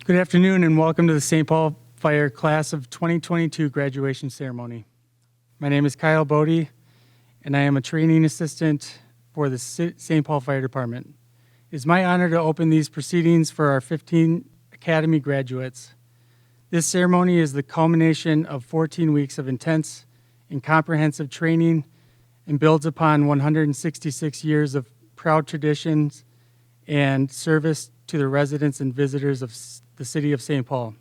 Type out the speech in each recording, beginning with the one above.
Good afternoon and welcome to the St. Paul Fire Class of 2022 graduation ceremony. My name is Kyle Bodie and I am a training assistant for the St. Paul Fire Department. It is my honor to open these proceedings for our 15 Academy graduates. This ceremony is the culmination of 14 weeks of intense and comprehensive training and builds upon 166 years of proud traditions and service to the residents and visitors of the city of St. Paul.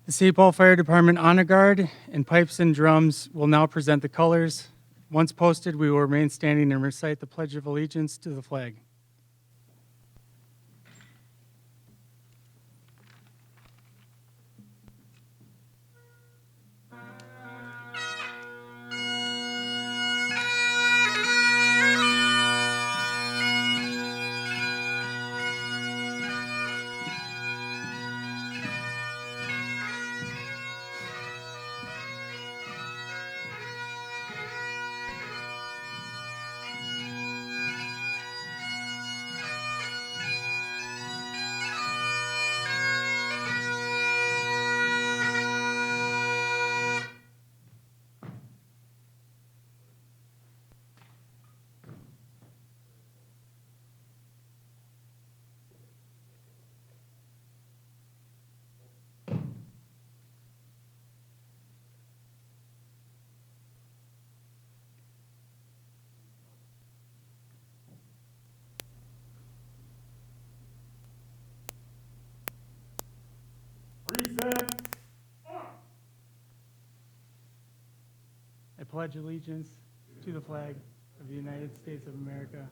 The St. Paul Fire Department Honor Guard and pipes and drums will now present the colors. Once posted, we will remain standing and recite the Pledge of Allegiance to the flag. I pledge allegiance to the flag of the United States of America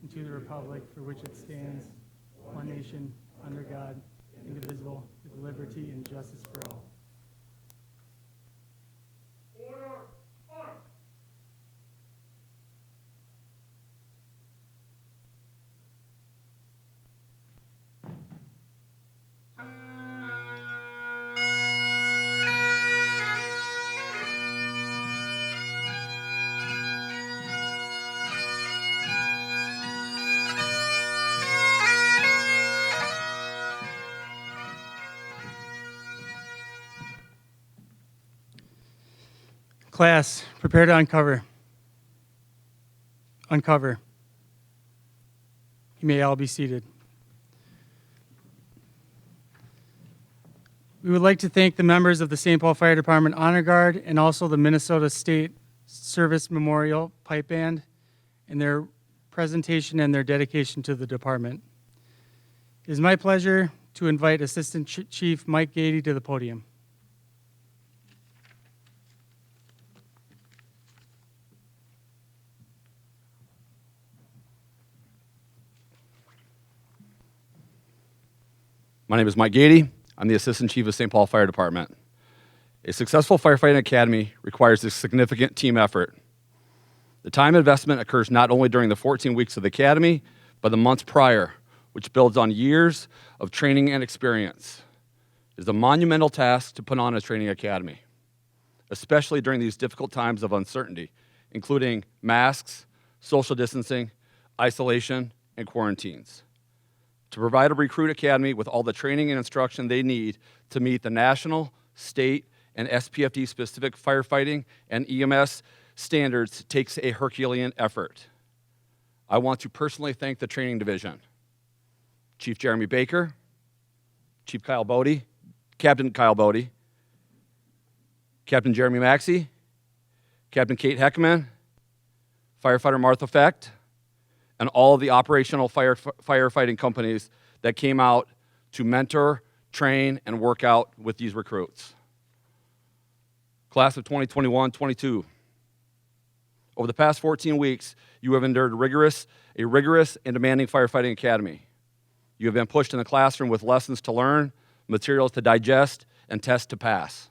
and to the republic for which it stands, one nation, under God, indivisible, with liberty and justice for all. Class, prepare to uncover. Uncover. You may all be seated. We would like to thank the members of the St. Paul Fire Department Honor Guard and also the Minnesota State Service Memorial Pipe Band in their presentation and their dedication to the department. It is my pleasure to invite Assistant Chief Mike Gady to the podium. My name is Mike Gady. I'm the Assistant Chief of St. Paul Fire Department. A successful firefighting academy requires a significant team effort. The time investment occurs not only during the 14 weeks of the academy, but the months prior, which builds on years of training and experience. It is a monumental task to put on a training academy, especially during these difficult times of uncertainty, including masks, social distancing, isolation, and quarantines. To provide a recruit academy with all the training and instruction they need to meet the national, state, and SPFD-specific firefighting and EMS standards takes a Herculean effort. I want to personally thank the training division, Chief Jeremy Baker, Chief Kyle Bodie, Captain Kyle Bodie, Captain Jeremy Maxey, Captain Kate Heckman, Firefighter Martha Fecht, and all of the operational firefighting companies that came out to mentor, train, and work out with these recruits. Class of 2021-22. Over the past 14 weeks, you have endured a rigorous and demanding firefighting academy. You have been pushed in the classroom with lessons to learn, materials to digest, and tests to pass.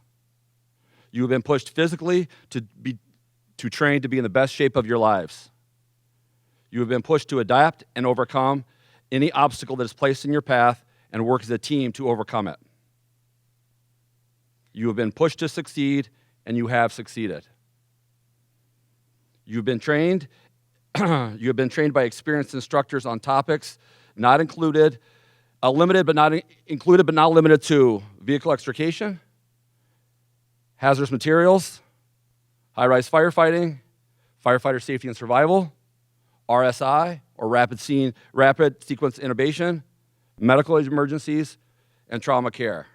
You have been pushed physically to train to be in the best shape of your lives. You have been pushed to adapt and overcome any obstacle that is placed in your path and work as a team to overcome it. You have been pushed to succeed, and you have succeeded. You've been trained by experienced instructors on topics not included, limited but not included but not limited to vehicle extrication, hazardous materials, high-rise firefighting, firefighter safety and survival, RSI, or rapid sequence intubation, medical emergencies, and trauma care.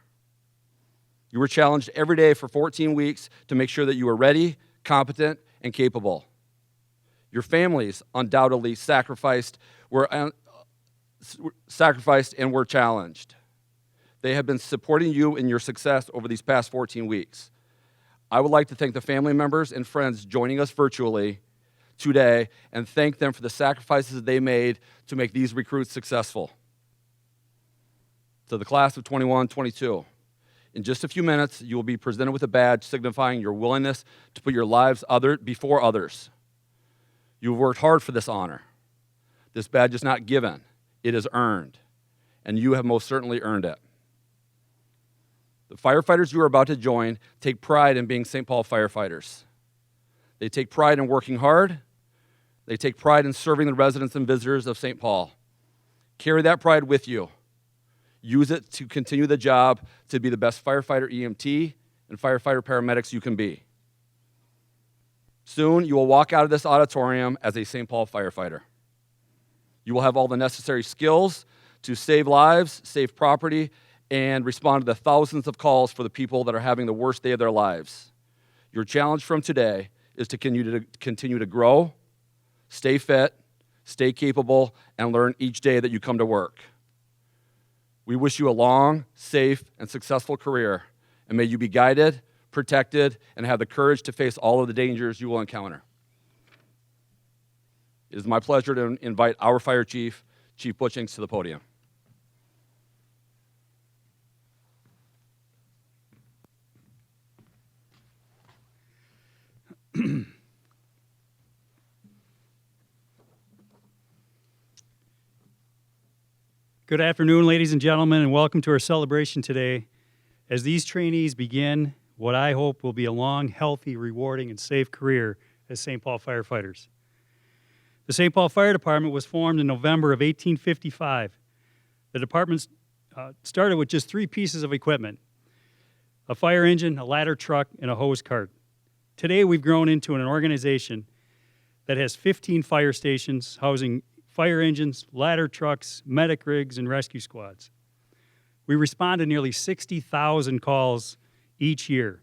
You were challenged every day for 14 weeks to make sure that you were ready, competent, and capable. Your families undoubtedly sacrificed and were challenged. They have been supporting you in your success over these past 14 weeks. I would like to thank the family members and friends joining us virtually today and thank them for the sacrifices they made to make these recruits successful. To the class of 21-22, in just a few minutes, you will be presented with a badge signifying your willingness to put your lives before others. You have worked hard for this honor. This badge is not given, it is earned, and you have most certainly earned it. The firefighters you are about to join take pride in being St. Paul firefighters. They take pride in working hard. They take pride in serving the residents and visitors of St. Paul. Carry that pride with you. Use it to continue the job to be the best firefighter EMT and firefighter paramedics you can be. Soon, you will walk out of this auditorium as a St. Paul firefighter. You will have all the necessary skills to save lives, save property, and respond to the thousands of calls for the people that are having the worst day of their lives. Your challenge from today is to continue to grow, stay fit, stay capable, and learn each day that you come to work. We wish you a long, safe, and successful career, and may you be guided, protected, and have the courage to face all of the dangers you will encounter. It is my pleasure to invite our fire chief, Chief Butchings, to the podium. Good afternoon, ladies and gentlemen, and welcome to our celebration today as these trainees begin what I hope will be a long, healthy, rewarding, and safe career as St. Paul firefighters. The St. Paul Fire Department was formed in November of 1855. The department started with just 3 pieces of equipment: a fire engine, a ladder truck, and a hose cart. Today, we've grown into an organization that has 15 fire stations housing fire engines, ladder trucks, medic rigs, and rescue squads. We respond to nearly 60,000 calls each year.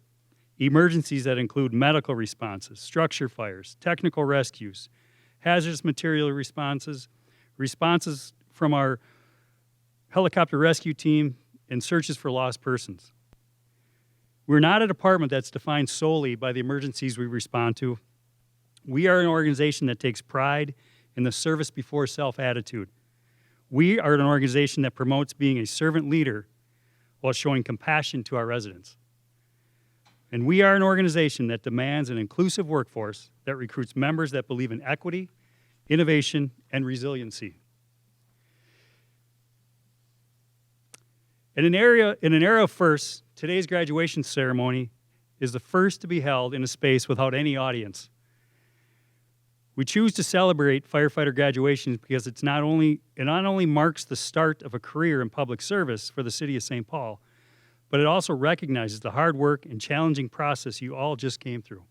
Emergencies that include medical responses, structure fires, technical rescues, hazardous material responses, responses from our helicopter rescue team, and searches for lost persons. We're not a department that's defined solely by the emergencies we respond to. We are an organization that takes pride in the service before self attitude. We are an organization that promotes being a servant leader while showing compassion to our residents. And we are an organization that demands an inclusive workforce that recruits members that believe in equity, innovation, and resiliency. In an era of firsts, today's graduation ceremony is the first to be held in a space without any audience. We choose to celebrate firefighter graduations because it not only marks the start of a career in public service for the city of St. Paul, but it also recognizes the hard work and challenging process you all just came through.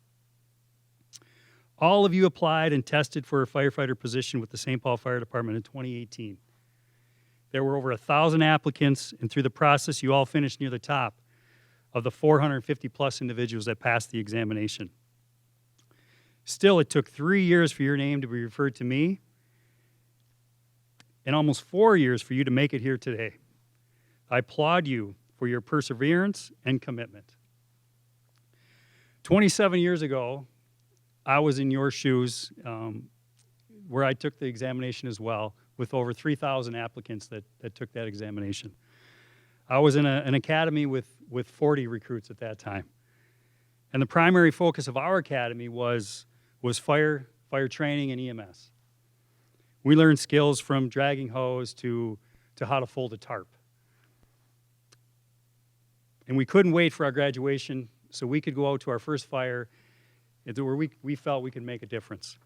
All of you applied and tested for a firefighter position with the St. Paul Fire Department in 2018. There were over 1,000 applicants, and through the process, you all finished near the top of the 450 plus individuals that passed the examination. Still, it took 3 years for your name to be referred to me, and almost 4 years for you to make it here today. I applaud you for your perseverance and commitment. 27 years ago, I was in your shoes, where I took the examination as well, with over 3,000 applicants that took that examination. I was in an academy with 40 recruits at that time. And the primary focus of our academy was fire training and EMS. We learned skills from dragging hose to how to fold a tarp. And we couldn't wait for our graduation so we could go out to our first fire where we felt we could make a difference.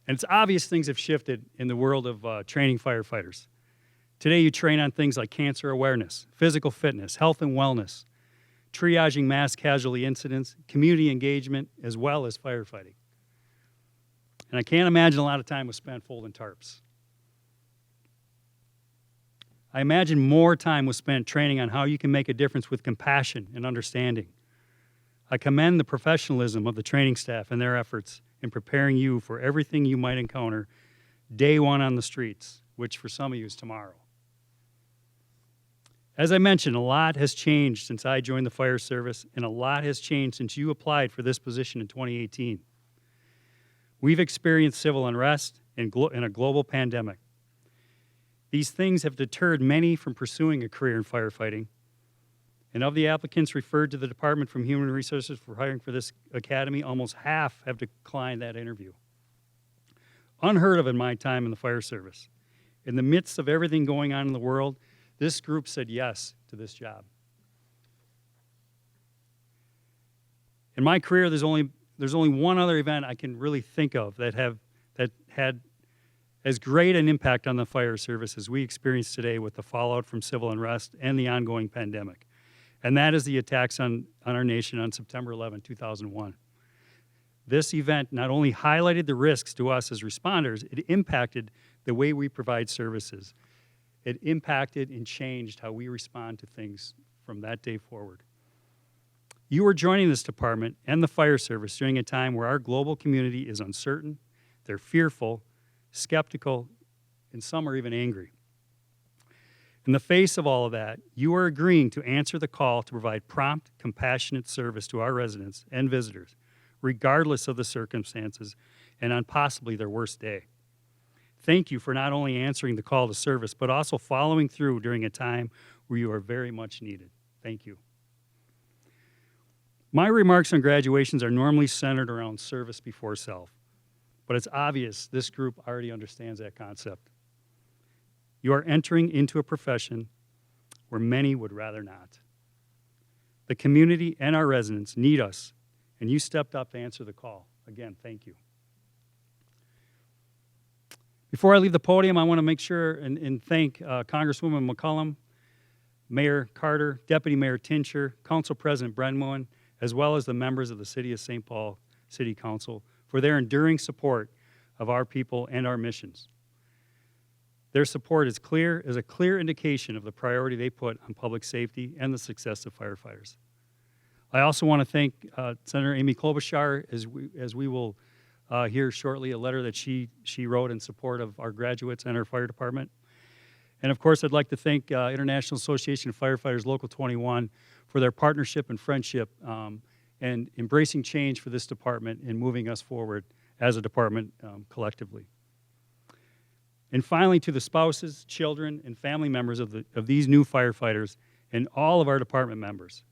And it's obvious things have shifted in the world of training firefighters. Today you train on things like cancer awareness, physical fitness, health and wellness, triaging mass casualty incidents, community engagement, as well as firefighting. And I can't imagine a lot of time was spent folding tarps. I imagine more time was spent training on how you can make a difference with compassion and understanding. I commend the professionalism of the training staff and their efforts in preparing you for everything you might encounter day one on the streets, which for some of you is tomorrow. As I mentioned, a lot has changed since I joined the fire service, and a lot has changed since you applied for this position in 2018. We've experienced civil unrest and a global pandemic. These things have deterred many from pursuing a career in firefighting. And of the applicants referred to the Department from Human Resources for hiring for this academy, almost half have declined that interview. Unheard of in my time in the fire service. In the midst of everything going on in the world, this group said yes to this job. In my career, there's only one other event I can really think of that had as great an impact on the fire service as we experience today with the fallout from civil unrest and the ongoing pandemic. And that is the attacks on our nation on September 11, 2001. This event not only highlighted the risks to us as responders, it impacted the way we provide services. It impacted and changed how we respond to things from that day forward. You are joining this department and the fire service during a time where our global community is uncertain, they're fearful, skeptical, and some are even angry. In the face of all of that, you are agreeing to answer the call to provide prompt, compassionate service to our residents and visitors, regardless of the circumstances and on possibly their worst day. Thank you for not only answering the call to service, but also following through during a time where you are very much needed. Thank you. My remarks on graduations are normally centered around service before self, but it's obvious this group already understands that concept. You are entering into a profession where many would rather not. The community and our residents need us, and you stepped up to answer the call. Again, thank you. Before I leave the podium, I want to make sure and thank Congresswoman McCollum, Mayor Carter, Deputy Mayor Tincher, Council President Brenmoen, as well as the members of the City of St. Paul City Council for their enduring support of our people and our missions. Their support is a clear indication of the priority they put on public safety and the success of firefighters. I also want to thank Senator Amy Klobuchar, as we will hear shortly, a letter that she wrote in support of our graduates and our fire department. And of course, I'd like to thank International Association of Firefighters Local 21 for their partnership and friendship and embracing change for this department and moving us forward as a department collectively. And finally, to the spouses, children, and family members of these new firefighters and all of our department members.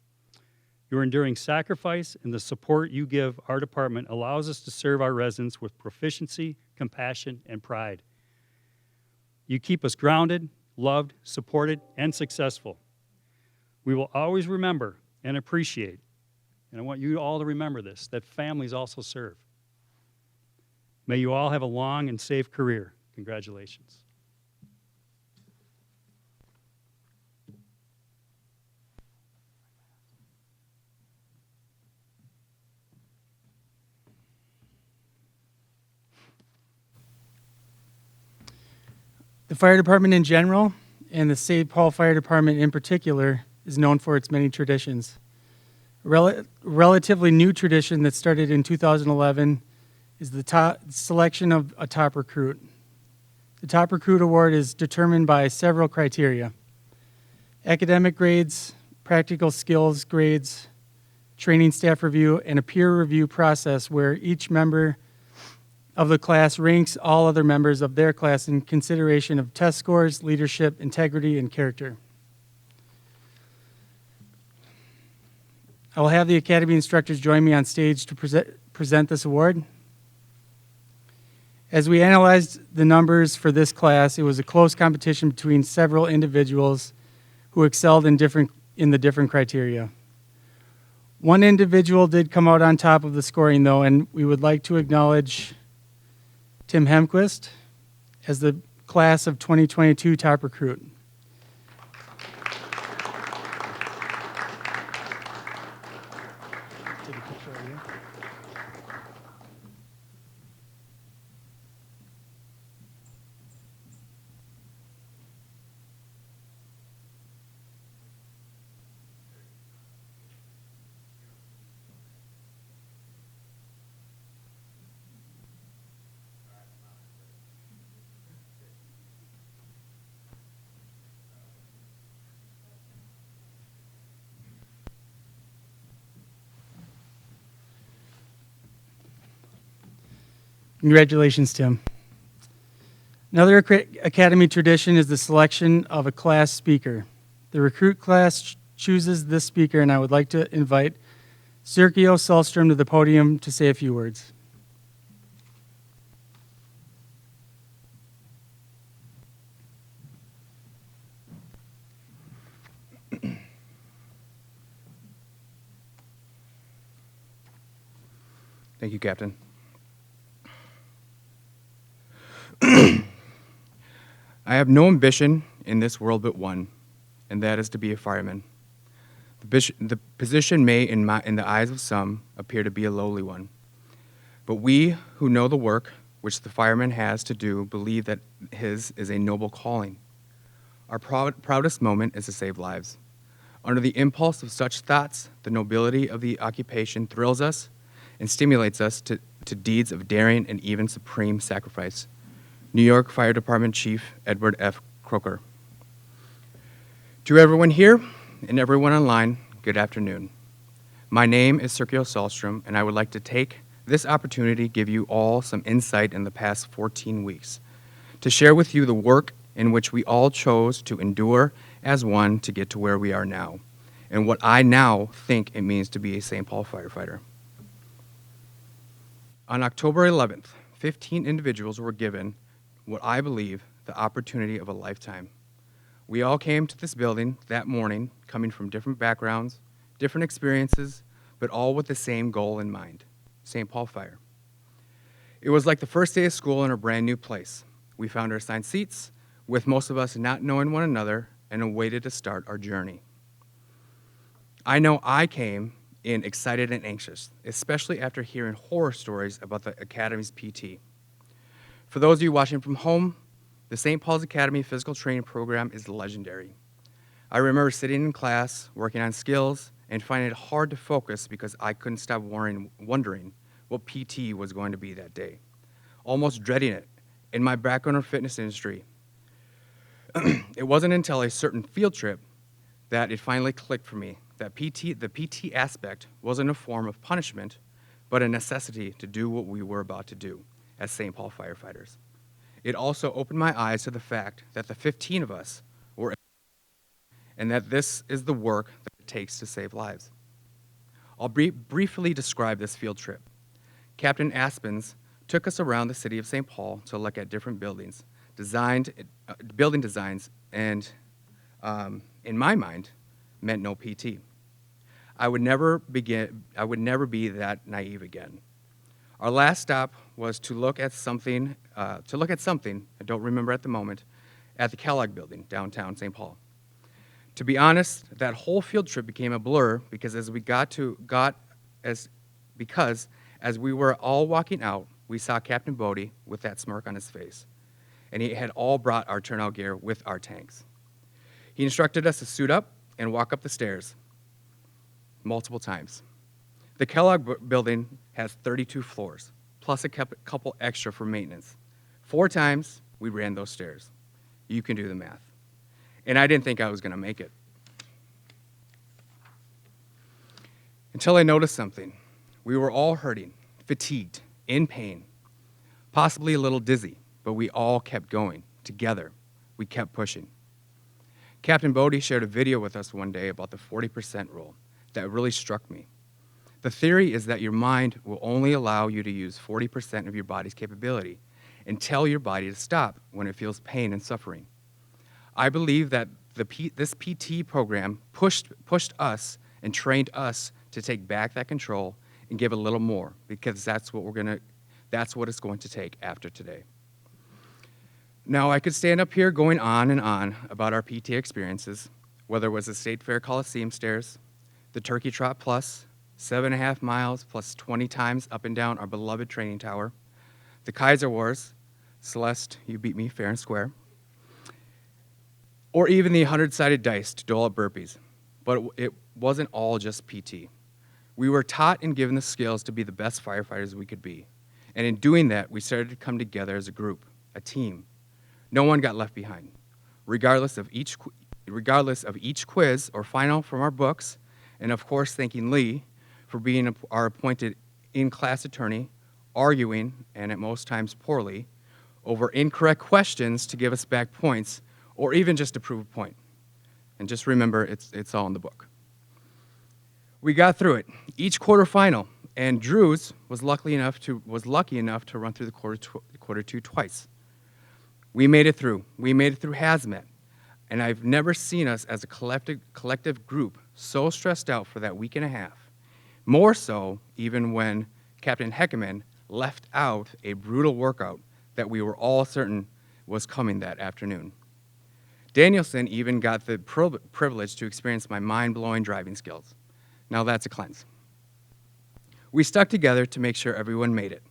Your enduring sacrifice and the support you give our department allows us to serve our residents with proficiency, compassion, and pride. You keep us grounded, loved, supported, and successful. We will always remember and appreciate, and I want you all to remember this, that families also serve. May you all have a long and safe career. Congratulations. The fire department in general, and the St. Paul Fire Department in particular, is known for its many traditions. A relatively new tradition that started in 2011 is the selection of a top recruit. The top recruit award is determined by several criteria: academic grades, practical skills grades, training staff review, and a peer review process where each member of the class ranks all other members of their class in consideration of test scores, leadership, integrity, and character. I will have the Academy instructors join me on stage to present this award. As we analyzed the numbers for this class, it was a close competition between several individuals who excelled in the different criteria. One individual did come out on top of the scoring, though, and we would like to acknowledge Tim Hemquist as the class of 2022 top recruit. Take a picture of you. Congratulations, Tim. Another Academy tradition is the selection of a class speaker. The recruit class chooses this speaker, and I would like to invite Sergio Sahlstrom to the podium to say a few words. Thank you, Captain. I have no ambition in this world but one, and that is to be a fireman. The position may, in the eyes of some, appear to be a lowly one. But we who know the work which the fireman has to do believe that his is a noble calling. Our proudest moment is to save lives. Under the impulse of such thoughts, the nobility of the occupation thrills us and stimulates us to deeds of daring and even supreme sacrifice. New York Fire Department Chief Edward F. Croker. To everyone here and everyone online, good afternoon. My name is Sergio Sahlstrom, and I would like to take this opportunity to give you all some insight in the past 14 weeks, to share with you the work in which we all chose to endure as one to get to where we are now, and what I now think it means to be a St. Paul firefighter. On October 11th, 15 individuals were given what I believe the opportunity of a lifetime. We all came to this building that morning, coming from different backgrounds, different experiences, but all with the same goal in mind, St. Paul Fire. It was like the first day of school in a brand new place. We found our assigned seats, with most of us not knowing one another, and awaited to start our journey. I know I came in excited and anxious, especially after hearing horror stories about the Academy's PT. For those of you watching from home, the St. Paul's Academy Physical Training Program is legendary. I remember sitting in class, working on skills, and finding it hard to focus because I couldn't stop wondering what PT was going to be that day, almost dreading it. In my background in fitness industry, it wasn't until a certain field trip that it finally clicked for me that the PT aspect wasn't a form of punishment, but a necessity to do what we were about to do as St. Paul firefighters. It also opened my eyes to the fact that the 15 of us were, and that this is the work that it takes to save lives. I'll briefly describe this field trip. Captain Aspens took us around the city of St. Paul to look at different building designs, and in my mind, meant no PT. I would never be that naive again. Our last stop was to look at something, I don't remember at the moment, at the Kellogg building, downtown St. Paul. To be honest, that whole field trip became a blur because as we were all walking out, we saw Captain Bodie with that smirk on his face. and he had all brought our turnout gear with our tanks. He instructed us to suit up and walk up the stairs multiple times. The Kellogg building has 32 floors, plus a couple extra for maintenance. 4 times, we ran those stairs. You can do the math. And I didn't think I was going to make it. Until I noticed something. We were all hurting, fatigued, in pain, possibly a little dizzy, but we all kept going. Together, we kept pushing. Captain Bodie shared a video with us one day about the 40% rule that really struck me. The theory is that your mind will only allow you to use 40% of your body's capability and tell your body to stop when it feels pain and suffering. I believe that this PT program pushed us and trained us to take back that control and give a little more, because that's what it's going to take after today. Now, I could stand up here going on and on about our PT experiences, whether it was the State Fair Coliseum stairs, the Turkey Trot Plus, 7.5 miles plus 20 times up and down our beloved training tower, the Kaiser Wars, Celeste, you beat me fair and square, or even the 100-sided dice to dole out burpees. But it wasn't all just PT. We were taught and given the skills to be the best firefighters we could be. And in doing that, we started to come together as a group, a team. No one got left behind. Regardless of each quiz or final from our books, and of course thanking Lee for being our appointed in-class attorney, arguing, and at most times poorly, over incorrect questions to give us back points, or even just to prove a point. And just remember, it's all in the book. We got through it. Each quarterfinal, and Drew's was lucky enough to run through the quarter two twice. We made it through. We made it through hazmat, and I've never seen us as a collective group so stressed out for that week and a half. More so, even when Captain Hurliman left out a brutal workout that we were all certain was coming that afternoon. Danielson even got the privilege to experience my mind-blowing driving skills. Now that's a cleanse. We stuck together to make sure everyone made it,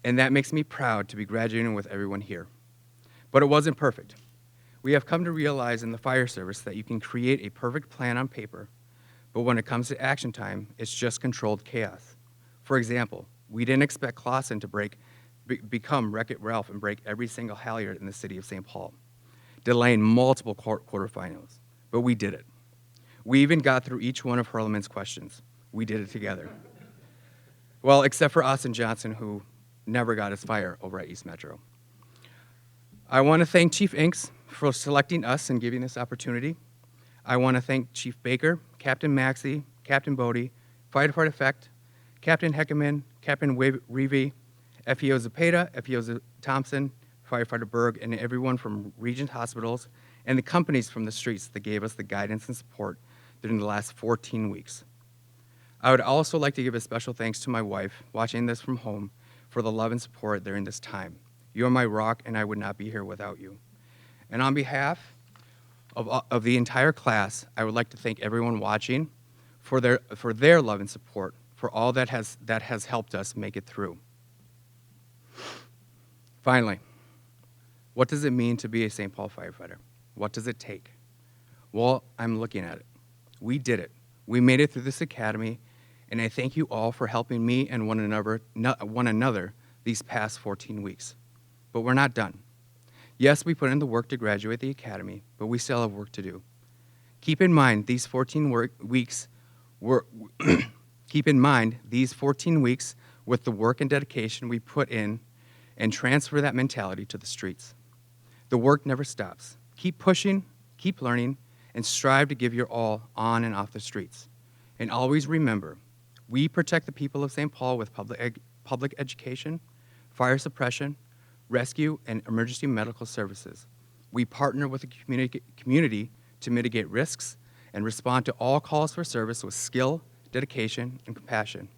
and that makes me proud to be graduating with everyone here. But it wasn't perfect. We have come to realize in the fire service that you can create a perfect plan on paper, but when it comes to action time, it's just controlled chaos. For example, we didn't expect Clausen to become Wreck-It Ralph and break every single halyard in the city of St. Paul, delaying multiple quarterfinals, but we did it. We even got through each one of Hurliman's questions. We did it together. Well, except for Austin Johnson, who never got his fire over at East Metro. I want to thank Chief Inks for selecting us and giving this opportunity. I want to thank Chief Baker, Captain Maxey, Captain Bodie, Fire Department Effect, Captain Hurliman, Captain Reevy, FEO Zepeda, FEO Thompson, Firefighter Berg, and everyone from Regent Hospitals and the companies from the streets that gave us the guidance and support during the last 14 weeks. I would also like to give a special thanks to my wife, watching this from home, for the love and support during this time. You are my rock, and I would not be here without you. And on behalf of the entire class, I would like to thank everyone watching for their love and support, for all that has helped us make it through. Finally, what does it mean to be a St. Paul firefighter? What does it take? Well, I'm looking at it. We did it. We made it through this academy, and I thank you all for helping me and one another these past 14 weeks. But we're not done. Yes, we put in the work to graduate the academy, but we still have work to do. Keep in mind these 14 weeks with the work and dedication we put in, and transfer that mentality to the streets. The work never stops. Keep pushing, keep learning, and strive to give your all on and off the streets. And always remember, we protect the people of St. Paul with public education, fire suppression, rescue, and emergency medical services. We partner with the community to mitigate risks and respond to all calls for service with skill, dedication, and compassion.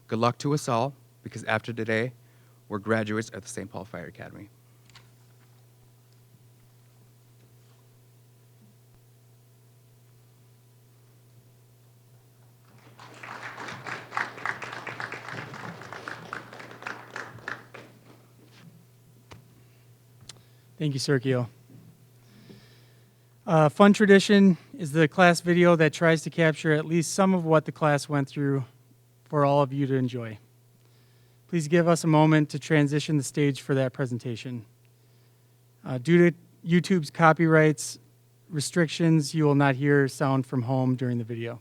Good luck to us all, because after today, we're graduates of the St. Paul Fire Academy. Thank you, Sergio. Fun tradition is the class video that tries to capture at least some of what the class went through for all of you to enjoy. Please give us a moment to transition the stage for that presentation. Due to YouTube's copyrights restrictions, you will not hear sound from home during the video.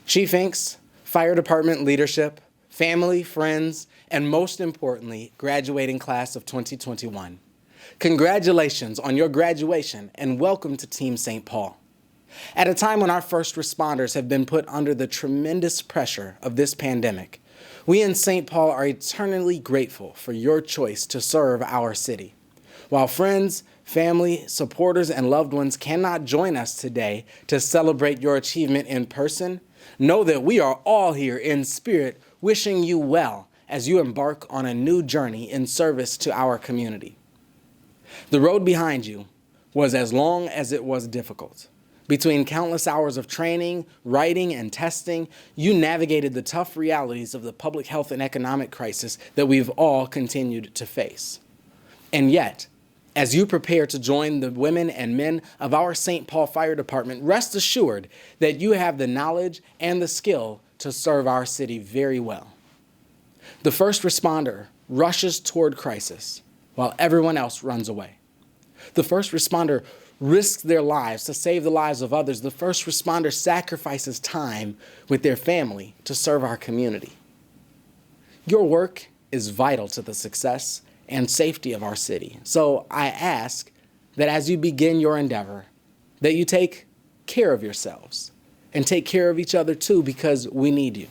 Chief Inks, Fire Department leadership, family, friends, and most importantly, graduating class of 2021. Congratulations on your graduation and welcome to Team St. Paul. At a time when our first responders have been put under the tremendous pressure of this pandemic, we in St. Paul are eternally grateful for your choice to serve our city. While friends, family, supporters, and loved ones cannot join us today to celebrate your achievement in person, know that we are all here in spirit wishing you well as you embark on a new journey in service to our community. The road behind you was as long as it was difficult. Between countless hours of training, writing, and testing, you navigated the tough realities of the public health and economic crisis that we've all continued to face. And yet, as you prepare to join the women and men of our St. Paul Fire Department, rest assured that you have the knowledge and the skill to serve our city very well. The first responder rushes toward crisis while everyone else runs away. The first responder risks their lives to save the lives of others. The first responder sacrifices time with their family to serve our community. Your work is vital to the success and safety of our city. So I ask that as you begin your endeavor, that you take care of yourselves and take care of each other too, because we need you.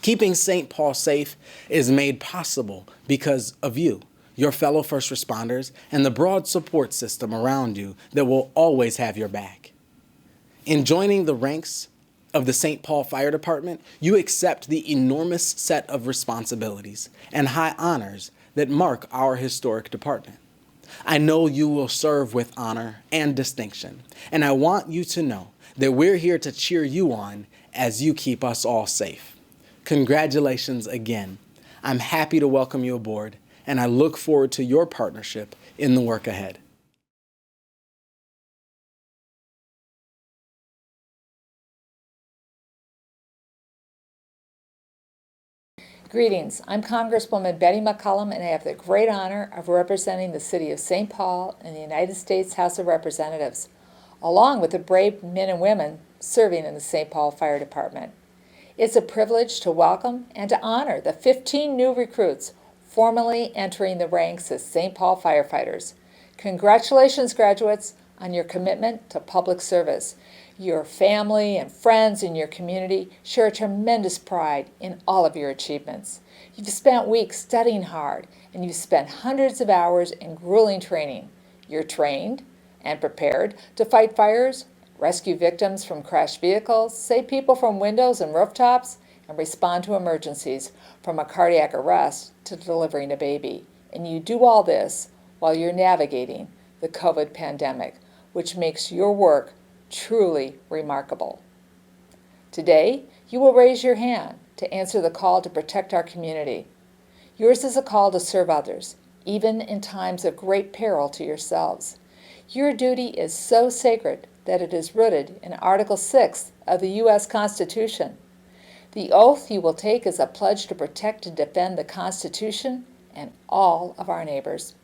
Keeping St. Paul safe is made possible because of you, your fellow first responders, and the broad support system around you that will always have your back. In joining the ranks of the St. Paul Fire Department, you accept the enormous set of responsibilities and high honors that mark our historic department. I know you will serve with honor and distinction, and I want you to know that we're here to cheer you on as you keep us all safe. Congratulations again. I'm happy to welcome you aboard, and I look forward to your partnership in the work ahead. Greetings, I'm Congresswoman Betty McCollum, and I have the great honor of representing the city of St. Paul in the United States House of Representatives, along with the brave men and women serving in the St. Paul Fire Department. It's a privilege to welcome and to honor the 15 new recruits formally entering the ranks as St. Paul firefighters. Congratulations, graduates, on your commitment to public service. Your family and friends in your community share a tremendous pride in all of your achievements. You've spent weeks studying hard, and you've spent hundreds of hours in grueling training. You're trained and prepared to fight fires, rescue victims from crashed vehicles, save people from windows and rooftops, and respond to emergencies from a cardiac arrest to delivering a baby. And you do all this while you're navigating the COVID pandemic, which makes your work truly remarkable. Today, you will raise your hand to answer the call to protect our community. Yours is a call to serve others, even in times of great peril to yourselves. Your duty is so sacred that it is rooted in Article 6 of the U.S. Constitution. The oath you will take is a pledge to protect and defend the Constitution and all of our neighbors.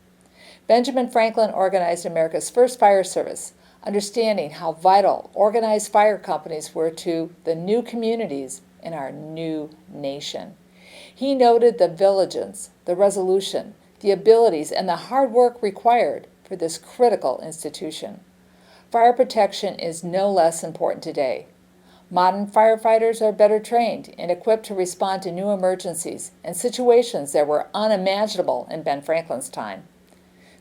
Benjamin Franklin organized America's first fire service, understanding how vital organized fire companies were to the new communities in our new nation. He noted the diligence, the resolution, the abilities, and the hard work required for this critical institution. Fire protection is no less important today. Modern firefighters are better trained and equipped to respond to new emergencies and situations that were unimaginable in Ben Franklin's time.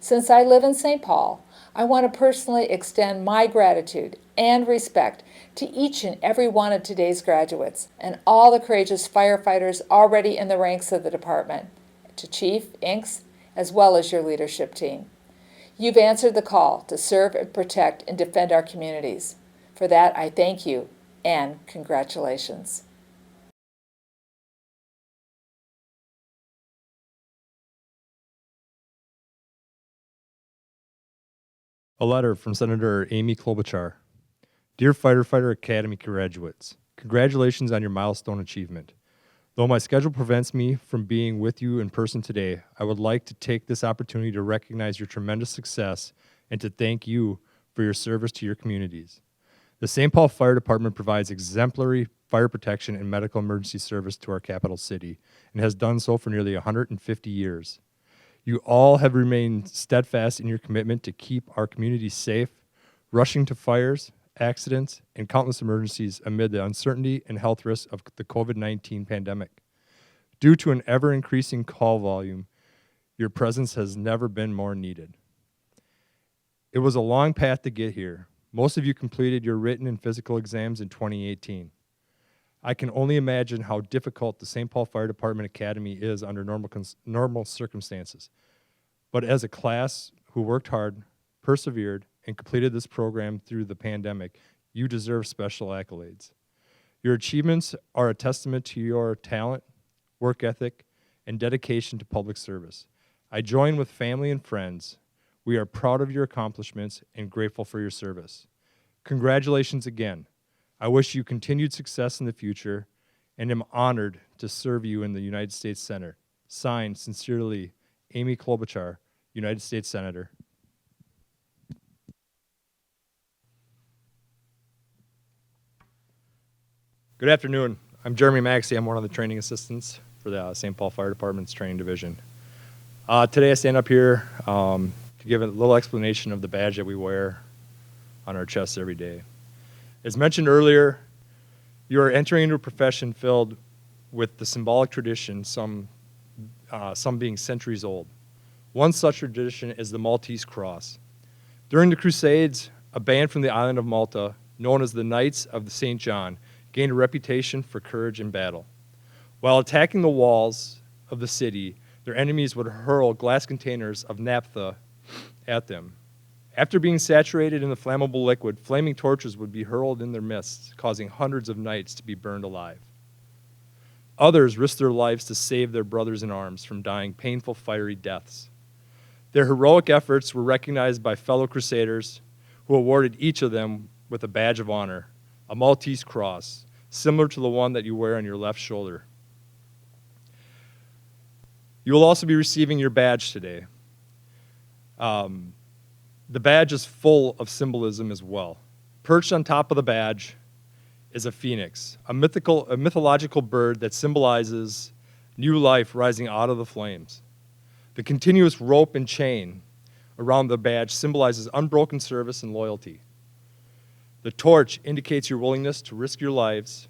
Since I live in St. Paul, I want to personally extend my gratitude and respect to each and every one of today's graduates and all the courageous firefighters already in the ranks of the department, to Chief Inks, as well as your leadership team. You've answered the call to serve and protect and defend our communities. For that, I thank you and congratulations. A letter from Senator Amy Klobuchar. Dear Firefighter Academy graduates, congratulations on your milestone achievement. Though my schedule prevents me from being with you in person today, I would like to take this opportunity to recognize your tremendous success and to thank you for your service to your communities. The St. Paul Fire Department provides exemplary fire protection and medical emergency service to our capital city and has done so for nearly 150 years. You all have remained steadfast in your commitment to keep our community safe, rushing to fires, accidents, and countless emergencies amid the uncertainty and health risks of the COVID-19 pandemic. Due to an ever-increasing call volume, your presence has never been more needed. It was a long path to get here. Most of you completed your written and physical exams in 2018. I can only imagine how difficult the St. Paul Fire Department Academy is under normal circumstances. But as a class who worked hard, persevered, and completed this program through the pandemic, you deserve special accolades. Your achievements are a testament to your talent, work ethic, and dedication to public service. I join with family and friends. We are proud of your accomplishments and grateful for your service. Congratulations again. I wish you continued success in the future and am honored to serve you in the United States Senate. Signed, sincerely, Amy Klobuchar, United States Senator. Good afternoon. I'm Jeremy Maxey. I'm one of the training assistants for the St. Paul Fire Department's training division. Today I stand up here to give a little explanation of the badge that we wear on our chests every day. As mentioned earlier, you are entering into a profession filled with the symbolic tradition, some being centuries old. One such tradition is the Maltese Cross. During the Crusades, a band from the island of Malta, known as the Knights of the St. John, gained a reputation for courage in battle. While attacking the walls of the city, their enemies would hurl glass containers of naphtha at them. After being saturated in the flammable liquid, flaming torches would be hurled in their midst, causing hundreds of knights to be burned alive. Others risked their lives to save their brothers in arms from dying painful, fiery deaths. Their heroic efforts were recognized by fellow crusaders, who awarded each of them with a badge of honor, a Maltese cross, similar to the one that you wear on your left shoulder. You will also be receiving your badge today. The badge is full of symbolism as well. Perched on top of the badge is a phoenix, a mythological bird that symbolizes new life rising out of the flames. The continuous rope and chain around the badge symbolizes unbroken service and loyalty. The torch indicates your willingness to risk your lives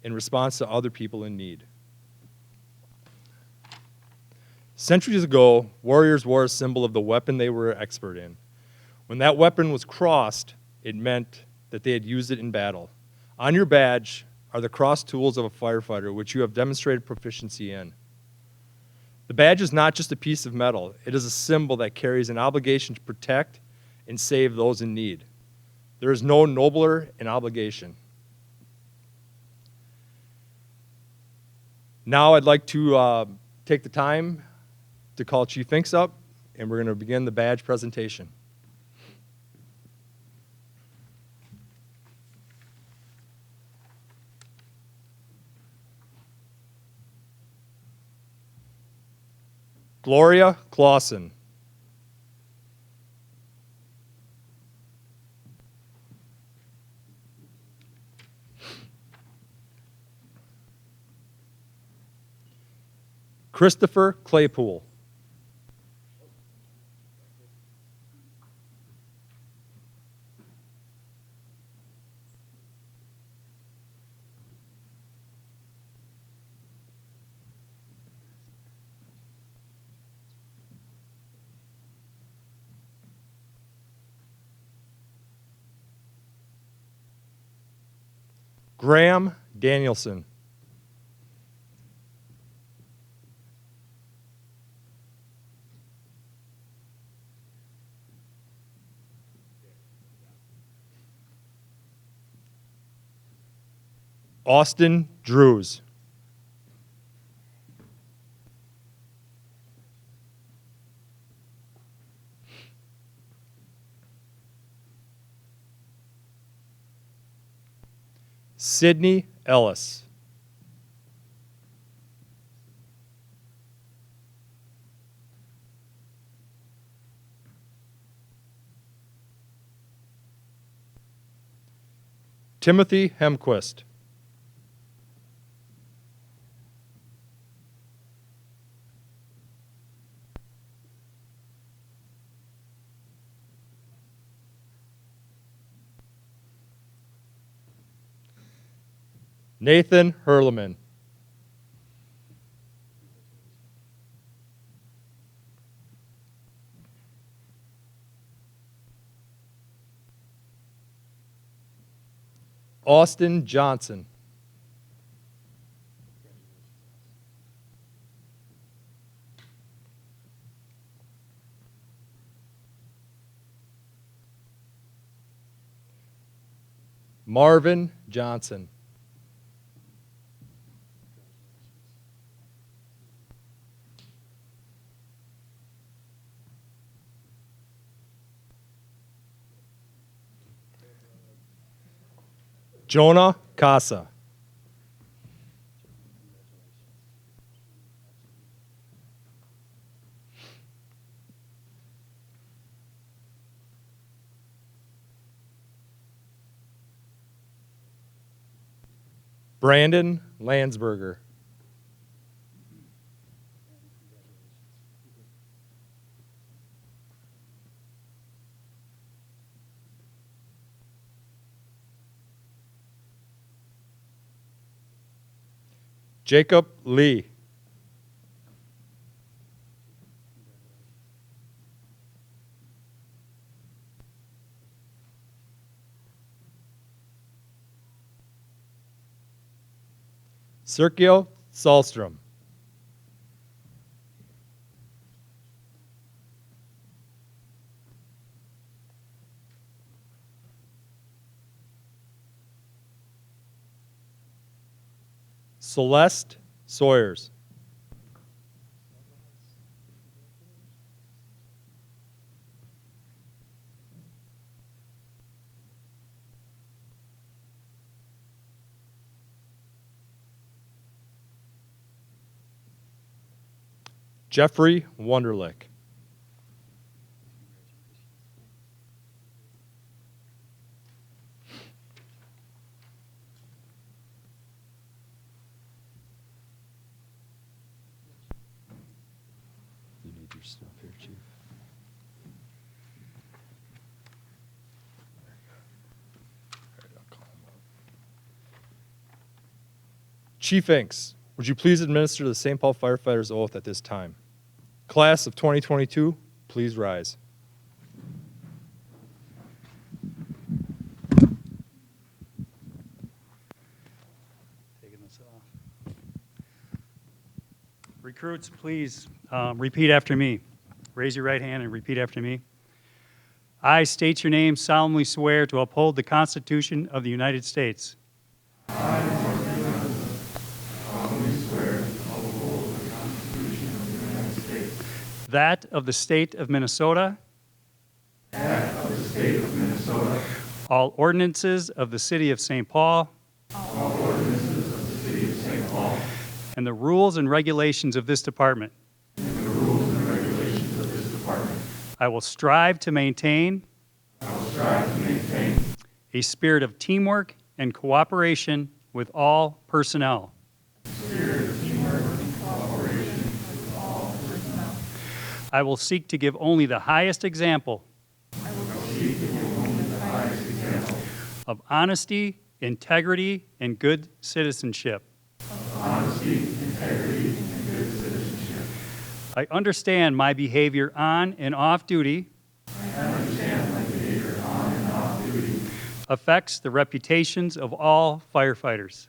in response to other people in need. Centuries ago, warriors wore a symbol of the weapon they were expert in. When that weapon was crossed, it meant that they had used it in battle. On your badge are the cross tools of a firefighter, which you have demonstrated proficiency in. The badge is not just a piece of metal. It is a symbol that carries an obligation to protect and save those in need. There is no nobler an obligation. Now I'd like to take the time to call Chief Finks up, and we're going to begin the badge presentation. Gloria Clausen. Christopher Claypool. Graham Danielson. Austin Drews. Cidney Ellis. Timothy Hemquist. Nathan Hurliman. Austin Johnson. Marvin Johnson. Jonah Kaasa. Brandon Landsberger. Jacob Lee. Sergio Salstrom. Celeste Sawyers. Jeffrey Wunderlich. You need your stuff here, Chief. There you go. I'll call him up. Chief Inks, would you please administer the St. Paul Firefighters Oath at this time? Class of 2022, please rise. Taking this off. Recruits, please repeat after me. Raise your right hand and repeat after me. I state your name, solemnly swear to uphold the Constitution of the United States. That of the state of Minnesota. All ordinances of the city of St. Paul. And the rules and regulations of this department. I will strive to maintain a spirit of teamwork and cooperation with all personnel. I will seek to give only the highest example of honesty, integrity, and good citizenship. I understand my behavior on and off duty affects the reputations of all firefighters.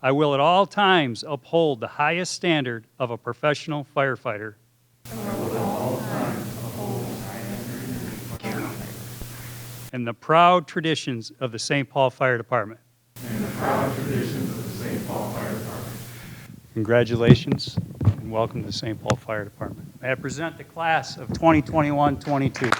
I will at all times uphold the highest standard of a professional firefighter. And the proud traditions of the St. Paul Fire Department. Congratulations and welcome to the St. Paul Fire Department. May I present the class of 2021-22.